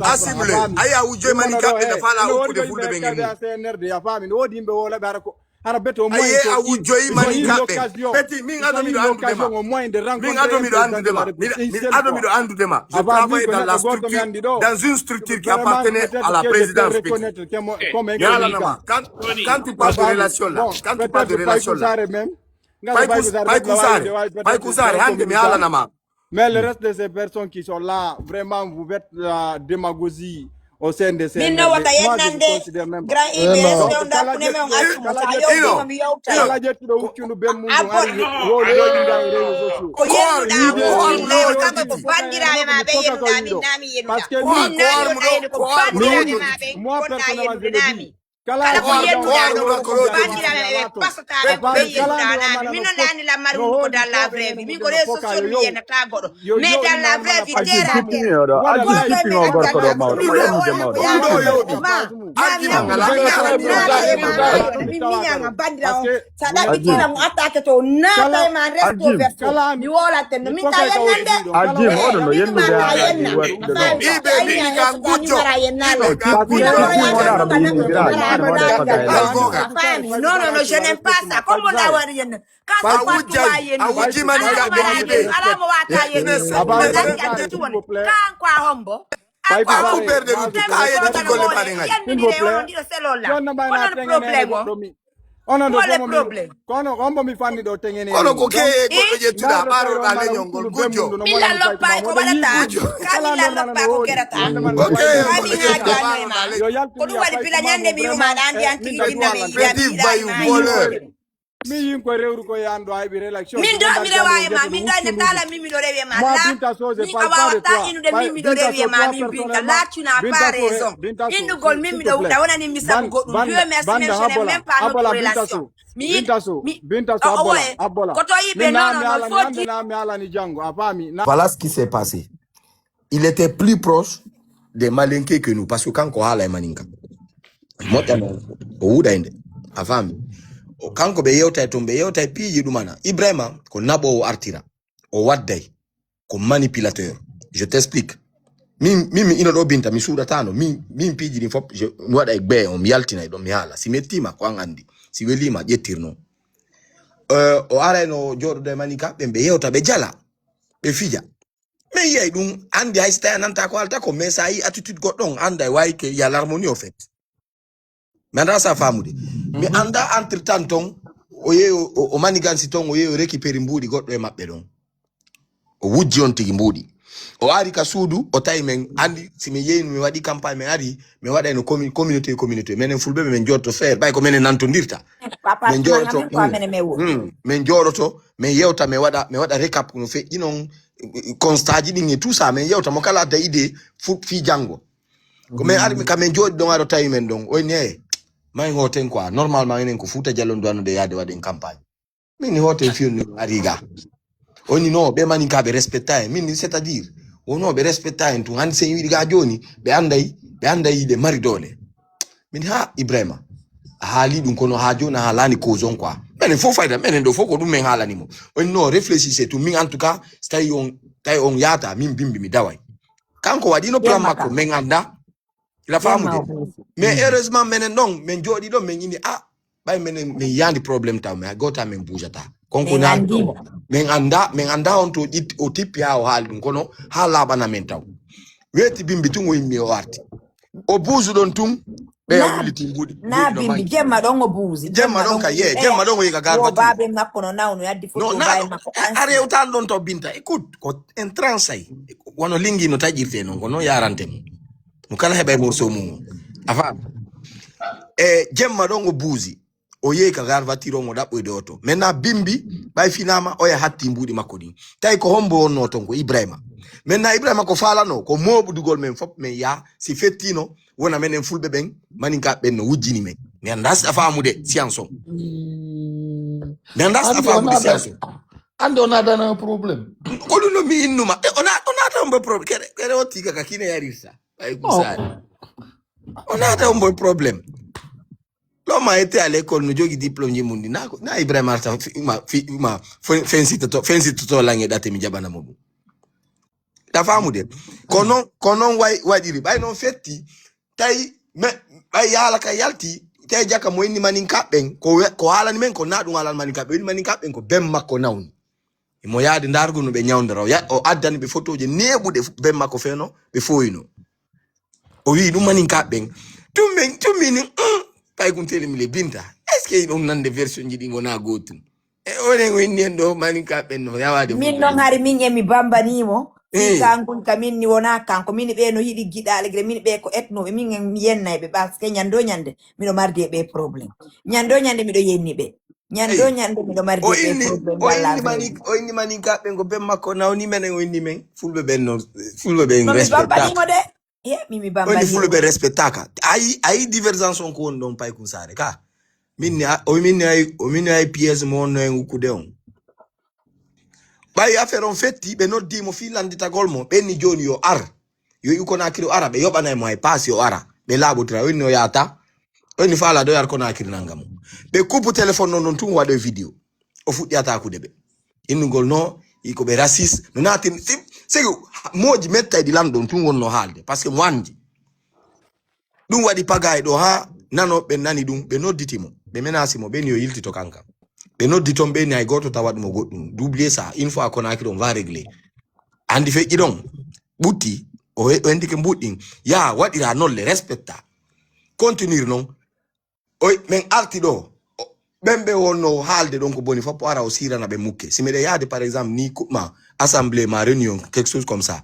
Asimule, aya uje manika na fala uku de fulbe bengeni. Aye awujoi manika Petit, mi ado mi do andu dema. Mi ado andu dema. Je travaille dans la structure, dans une structure qui appartenait à la présidence. Quand tu parles de relation là, Paï Kousare, hande mi ala nama. Mais le reste de ces personnes qui sont là, vraiment, vous faites la démagogie au sein de ces... Moi, je ne considère même pas. Moi, personnellement, je le dis. Kala ko yendu dano ko bandira me pasota be yendana mi no lani la maru ko dalla vrevi mi ko reso so mi yena ta godo me dalla vrevi tera No, je n'aime pas ça. Comme on a dit, quand on a problème. Kono mi fanni do tengene. Kono ko ke ko je tuda baro ba le nyongol gujo. Mila lopa ko balata. Kamila lopa ko kerata. Ani ha ko du wali pila nyande mi ma andi anti dinna mi. Mi yin ko rewru ko yando ay bi relaction. Min do mi rewaye ma min do ne tala mi do rewe ma la. Ni awata inu de mi do rewe ma mi binta la tu n'as pas raison. Inu gol mi do da wona ni mi sabu go. Dieu merci mais je n'aime même pas notre relation. Voilà ce qui s'est passé. Il était plus proche des Malinké que nous parce que quand on a la maninka. Moi au dainde afami. Quand on be yota pi dumana. Ibrahima ko nabo artira. O wadday ko manipulateur. Je t'explique. Mimi ino do binta misura tano mi piji ni fop je wada e gbe on yaltina do mi hala si metima ko ngandi si welima jetirno o ara no jodo de manika be yewta be jala be fija me yey dum andi ay sta nanta ko alta ko mais ça y attitude godon anda way que y a l'harmonie au fait maintenant sa famude mais anda entre temps o manigansi ton o ye récupérer mbudi goddo e mabbe don o wujji on tigi mbudi o ari ka suudu o tay men andi si mi yeynu mi wadi campagne men ari mi wada no communauté menen fulbe men jotto faire bay ko menen nantondirta men jotto men joroto men yewta me wada recap no fe inon constat ji tout ça men yewta mo kala da idée fi jango ko men ari ka men jodi don aro tay men don o ne may hoten quoi normalement enen ko futa jallon do de yade wade campagne min hoten fi no ariga oni no be mani ka be respecta min c'est-à-dire ono be respecta en tout han sen wi ga joni be anday de mari dole min ha Ibrahima hali dun kono ha jona halani ko zon quoi men fo fayda men do fo ko dum men halani mo oni no réfléchissez tout min en tout cas tay on yata min bimbi mi dawai kanko wadi no plan makko men anda la famu mais heureusement men non men jodi do men ni bay men yandi problème taw mais gota men boujata konko na men anda on to it o tipia o hal kono hala bana men taw weti bimbi tungo yimmi o warti o buzu don tum be wuliti mbudi na bimbi jemma don o buzi jemma don ka jemma don yi ga garba babe makko no nawno yaddi foto bay makko are utan don to binta écoute ko entransay wono lingi no tajirte non kono yarante mu kala hebay mo so mu afa jemma don o buzi o ye ka garba tiro mo dabbo de oto mena bimbi bay finama o ya hatti mbudi makko din tay ko hombo wonno ton ko Ibrahima mena Ibrahima ko falano ko mobudugol men fop men ya si fettino wona menen fulbe ben maninka ben no wujjini men mi andas afamude science mi andas afamude science ando na dana problème ko no mi innuma ona ta mbo problème kere o tika ka kine yarisa ay kusari ona ta mbo problème. L'homme a été à l'école, nous avons diplôme de mundi. Na Ibrahima ma fancy toto langue date mi jabana mobu. Ta famude. Konon why diri. Bay non fetti. Tay bay yala ka yalti. Tay jaka mo ni manin kapen ko hala ni men ko na dum hala manin kapen manin kapen ko bem makko nawni. Mo yaade ndargu no be nyawndara ya o addani be photoje nebude bem makko feno be foyino. O wi dum manin kapen. Tumini pay kun tele mi le binta. Est-ce que on nande version jidi ngona gotu? E one ngwen ndo manin kapen no yawaade. Min non hari min e mi bambanimo. Kangun kamin ni wona kanko min be no yidi gidale gre min be ko etno be min yenna be parce que nyando nyande mido mardi be problem nyando nyande mido yenni be nyando nyande mido mardi be problem o inni mani ka be go be makko nawni menen o inni men fulbe benno fulbe ben respecta mi bambani fulbe respectaka ai divergence on ko don pay kun sare ka minni ay pièce mon no kude on bay affaire on fetti be noddi mo filandi tagol mo benni joni yo yo ikona kiro ara be yobana mo ay pass yo ara be labo tra woni no yata woni fala do yar kona kiro nangam be coupe téléphone non tun wade vidéo o fuddi ata ku debe innugol no iko be raciste no natin c'est moji metta di lam don tun wonno halde parce que mwandi dum wadi pagay do ha nano be nani dum be nodditimo be menasi mo be ni yo yilti to kanka be nodditon be ni ay goto tawad mo goddum doublier ça une fois qu'on a qui on va régler andi fe idon butti o endike buddin ya wadira nolle respecta continuer non o men arti do bembe wonno halde donc boni fo para o sirana be mukke si me de yade par exemple ni ma assemblée ma réunion quelque chose comme ça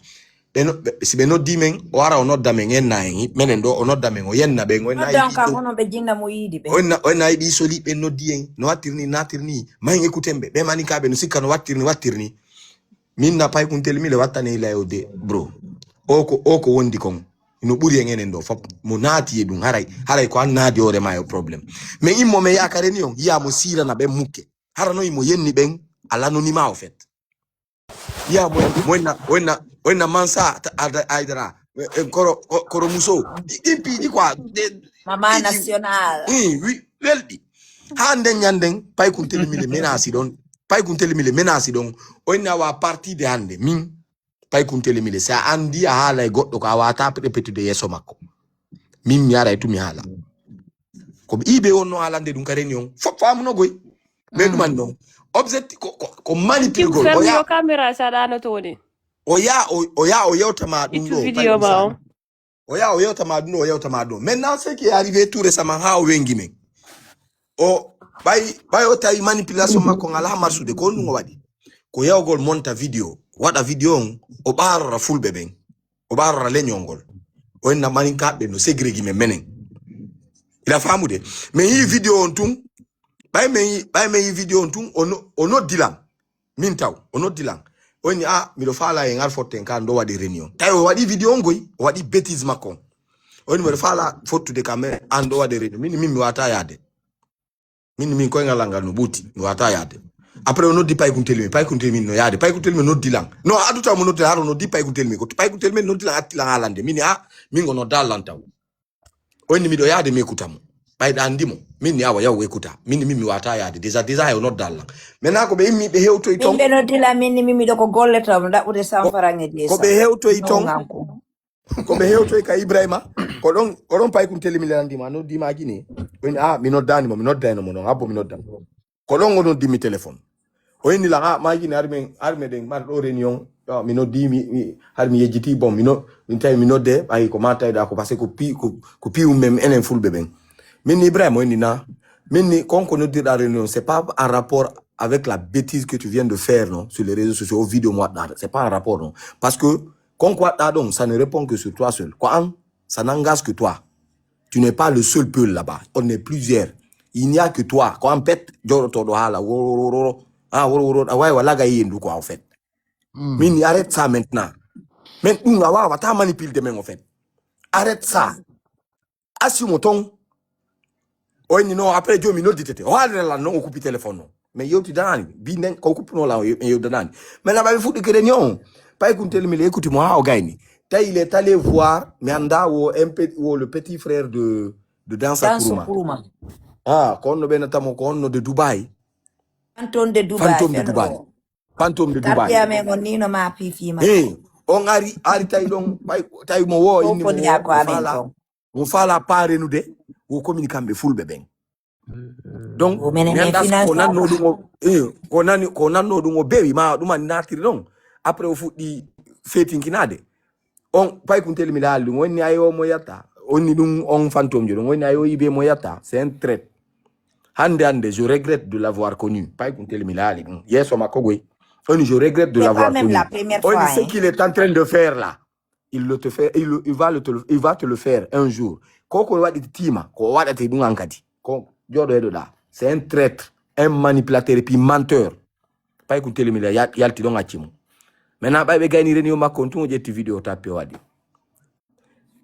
si be no dimen o ara o nodda men en nayi menen do o nodda men o yenna be ngona donc hono be jinna mo yidi be onna ibi soli be noddi en no watirni man écoutembe be manika be no sikano watirni min na pay kun telmi le wattane layode bro oko wondi kon no buri ngenen do fop mo naati e dum haray ko annadi ore mayo problem mais immo me yakare ni on ya mo sira na be mukke harano imo yenni ben l'anonymat en fait ya wonna mansa aidra koro muso impi di kwa mama national oui weldi hande nyanden pay kun telmi le menasi don onna wa parti de hande min pay kun telemile sa andi hala goddo ko awata repetude yeso makko min mi ara mi hala ko ibe wonno halande dum kareni on fop famuno goy be dum non objectif ko manipule gol o ya camera sa dano toni o yewta ma dum do video ba o yewta ma dum maintenant ce qui est arrivé tout récemment ha o wengi men o bay o tay manipulation makko ngala marsude ko ndum wadi ko yewgol monta video wada video on o barra fulbe ben o barra lenyongol o en manin kabbe no segregi menen ila famude mais yi video on tun bay me video on tun ono dilam min taw ono dilam oni mi do fala en alforten kan do wadi réunion tay o wadi video on goy o wadi bêtise makon oni mo fala photo de camera ando wadi réunion min wata yade min ko ngalanga no buti mi wata yade après on dit pay kun telmi no yaade pay kun telmi no dilang no aduta mo no te haro no di pay kun telmi ko pay kun telmi no dilang atila halande min min gono dalantaw oni mi do yaade mi ekutamo pay andimo min yawa yaw ekuta min mi wata yaade déjà e no dalang mena ko be mi be hewto e ton be no dila min mi do ko golleta da bude sanfarange di ko be hewto e ton ko be hewto e ka Ibrahima ko don pay kun telmi le andima no di ma gini oni mi no dani mo mi no dano mo no abo mi no dan ko don ngono di mi téléphone o indi la ma gini arme den mar do réunion mi no di mi har mi yejiti bon min tay mi no de ay ko mata da ko parce que ko pi même enen fulbe ben min Ibrahima indi na min ni konko no di la réunion c'est pas en rapport avec la bêtise que tu viens de faire non sur les réseaux sociaux, aux vidéos moi c'est pas un rapport non parce que konko donc ça ne répond que sur toi seul quoi ça n'engage que toi. Tu n'es pas le seul peuple là-bas, on est plusieurs. Il n'y a que toi. Quand on pète, en fait. Mais arrête ça maintenant. Maintenant, on va manipuler demain en fait. Arrête ça. Assume ton. Oh, non, après Dieu, minot dit, oh, là, non, on coupe le téléphone. Mais yo, tu donnes, binen, qu'on coupe non là, yo, donne. Mais là, il faut que les gens, pas écouter le milieu, écoute-moi, au gagne. Il est allé voir Mianda ou le petit frère de Dansa Kuruma. Quand on est de Dubaï. Fantôme de Dubaï. Fantôme de Dubaï. On ari tay donc tay mo wo indi mo on fala pare nous de o communiquer be fulbe ben donc nyandas ko nan no dum ko nan no dum bewi ma dum natiri non après o fuddi fetin kinade on pay kun tel mi dal dum woni ayo mo yata onni dum on fantôme jo woni ayo ibe mo yata c'est un trait hande je regrette de l'avoir connu pay kun tel mi dal yeso makogoy je regrette de l'avoir connu. La première fois, ce qu'il est en train de faire là, il va te le faire un jour. C'est un traître, un manipulateur et puis menteur. Pas écouter le milliard, il y a le tidon à Chimo. Maintenant, il y a une réunion qui continue de vidéo tapé.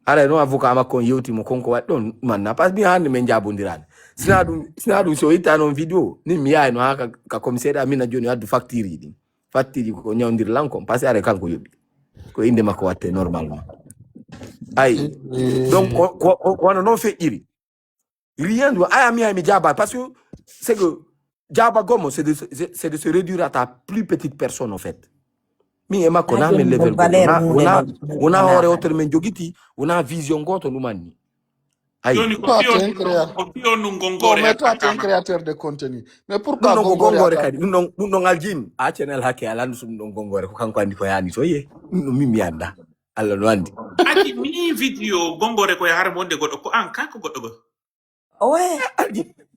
Alors, nous avocat ma kon yoti mo konko wat don man na pas bien men jabondiran sina dum so ita non video ni mi ay no ka commissaire amina joni adu facture di facture ko nyawdir lanko parce are kanko yobi ko inde makko watte normalement ay donc ko non fait iri rien doit ay mi jaba parce que c'est que jaba gomo c'est de se réduire à ta plus petite personne en fait. Mi ema kona men level on a ore autre men jogiti on a vision goto numani ay un créateur de contenu mais pourquoi gongore kadi non aljin a channel hake alan sum non gongore ko kanko andi ko yani so ye no mimi anda alla no andi aki mi video gongore ko har monde goddo ko an kako goddo go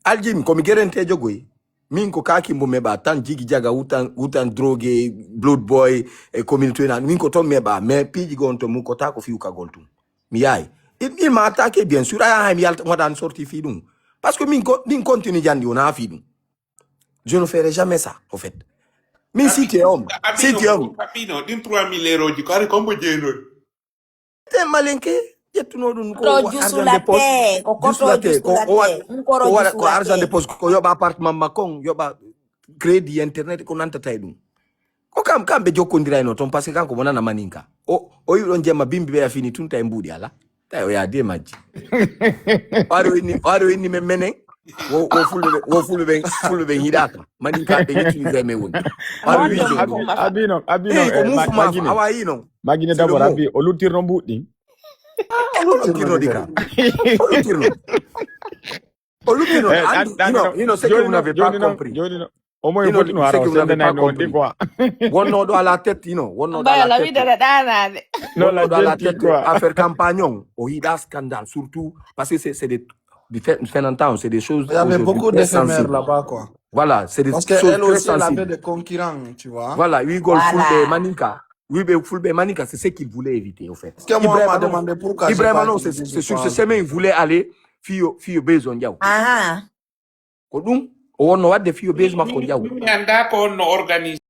aljin ko mi gerente jogoy min ko kaki mbo meba tan jigi jaga utan drogue blood boy e community na min ko to meba mais piji gonto mu ko ta ko fiuka gonto mi yaay il m'a attaqué bien sûr aya mi yalta modan sorti fi dum parce que min continue jandi on a fi dum je ne ferai jamais ça en fait min si tu es homme papino din 3000 € ji ko ari kombo jeno te malenke jettuno dum ko argent de poste ko yoba appartement makon yoba crédit internet ko nanta tay dum ko kambe jokondira no ton parce que kanko monana maninka o yidon jema bimbi be afini tunta e mbudi ala tayo ya de maji waro ni menen wo fulbe hidaka maninka be utiliser me woni abino magine d'abord abi o lutirno mbudi c'est que vous n'avez pas compris. On doit la tête, on doit la tête à faire campagne. Il y a scandale, surtout parce que c'est des temps, c'est des choses. Il y avait beaucoup d'éphémères là-bas, quoi. Voilà, c'est des choses très sensibles. Parce qu'elle aussi avait des concurrents, tu vois. Voilà, oui, Fulbe Maninka. Oui, mais Fulbe Maninka, c'est ce qu'il voulait éviter, en fait. Parce que moi, on m'a demandé pourquoi. Ibrahim, non, c'est sur ce chemin, il voulait aller, fille besoin de ah. Kodum, on a des filles besoin de